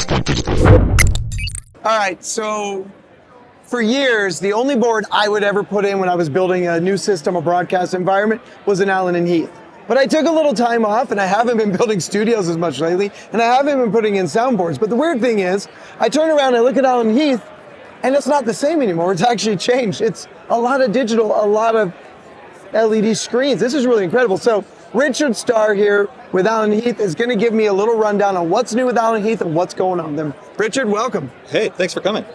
Massepoint Digital. All right, so for years, the only board I would ever put in when I was building a new system, a broadcast environment, was an Allen Heath. But I took a little time off and I haven't been building studios as much lately, and I haven't been putting in soundboards. But the weird thing is, I turn around and I look at Allen Heath, and it's not the same anymore. It's actually changed. It's a lot of digital, a lot of LED screens. This is really incredible. So Richard Starr here with Allen Heath is going to give me a little rundown on what's new with Allen Heath and what's going on there. Richard, welcome. Hey, thanks for coming.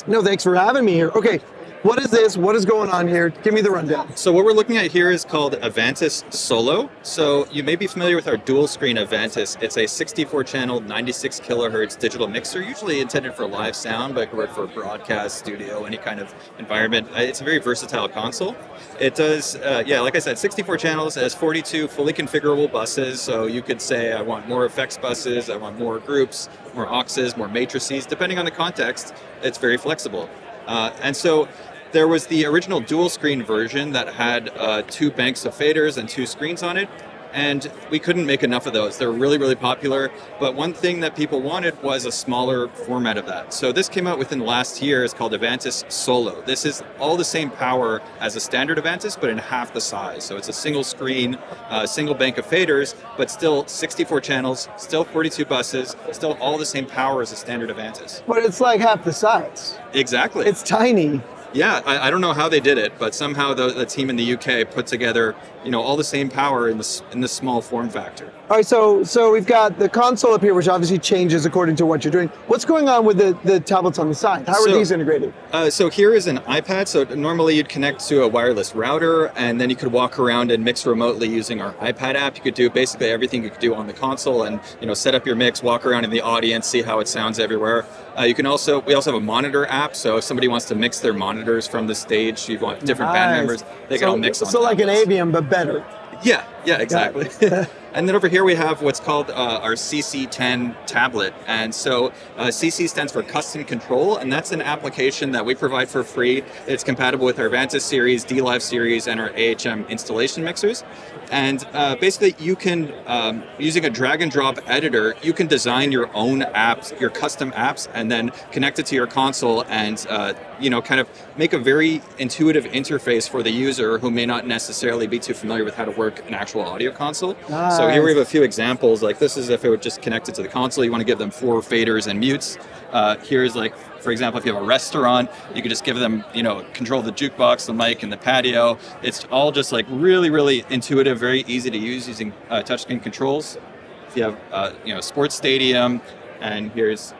No, thanks for having me here. Okay, what is this? What is going on here? Give me the rundown. So what we're looking at here is called Avantis Solo. So you may be familiar with our dual screen Avantis. It's a 64 channel, 96 kilohertz digital mixer, usually intended for live sound, but it can work for broadcast, studio, any kind of environment. It's a very versatile console. It does, like I said, 64 channels, it has 42 fully configurable buses. So you could say, I want more effects buses, I want more groups, more auxes, more matrices. Depending on the context, it's very flexible. And so there was the original dual screen version that had 2 banks of faders and 2 screens on it, and we couldn't make enough of those. They were really, really popular, but one thing that people wanted was a smaller format of that. So this came out within the last year. It's called Avantis Solo. This is all the same power as a standard Avantis, but in half the size. So it's a single screen, single bank of faders, but still 64 channels, still 42 buses, still all the same power as a standard Avantis. But it's like half the size. Exactly. It's tiny. Yeah, I don't know how they did it, but somehow the team in the UK put together, all the same power in this small form factor. All right, so we've got the console up here, which obviously changes according to what you're doing. What's going on with the tablets on the side? How are these integrated? So here is an iPad. So normally you'd connect to a wireless router, and then you could walk around and mix remotely using our iPad app. You could do basically everything you could do on the console, and set up your mix, walk around in the audience, see how it sounds everywhere. We also have a monitor app. So if somebody wants to mix their monitors from the stage, you want different band members, they can all mix on So like an Avian, but better. Yeah, exactly. And then over here we have what's called our CC10 tablet. And so CC stands for Custom Control, and that's an application that we provide for free. It's compatible with our Avantis series, D-Live series, and our AHM installation mixers. And basically you can, using a drag and drop editor, you can design your own apps, your custom apps, and then connect it to your console and kind of make a very intuitive interface for the user who may not necessarily be too familiar with how to work an actual audio console. Nice. So here we have a few examples. Like this is if it would just connect it to the console. You want to give them 4 faders and mutes. Here's like, for example, if you have a restaurant, you could just give them, control the jukebox, the mic, and the patio. It's all just like really, really intuitive, very easy to use using touchscreen controls. If you have, a sports stadium, and here's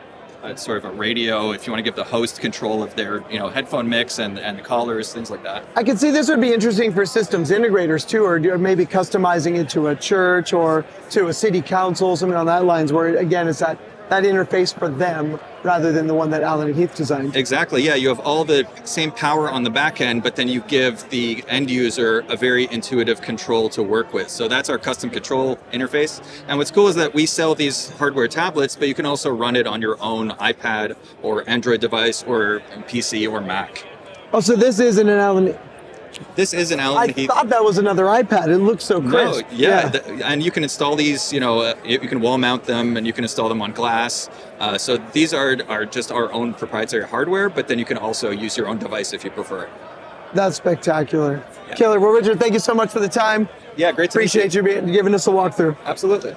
sort of a radio, if you want to give the host control of their, headphone mix and the callers, things like that. I can see this would be interesting for systems integrators too, or maybe customizing it to a church or to a city council, something on that lines, where again, it's that interface for them rather than the one that Allen Heath designed. Exactly, yeah. You have all the same power on the back end, but then you give the end user a very intuitive control to work with. So that's our custom control interface. And what's cool is that we sell these hardware tablets, but you can also run it on your own iPad or Android device or PC or Mac. Oh, so this isn't an Allen... This is an Allen Heath. I thought that was another iPad. It looks so crisp. No, yeah. And you can install these, you can wall mount them and you can install them on glass. So these are just our own proprietary hardware, but then you can also use your own device if you prefer. That's spectacular. Yeah. Killer. Well, Richard, thank you so much for the time. Yeah, great to Appreciate you giving us a walkthrough. Absolutely.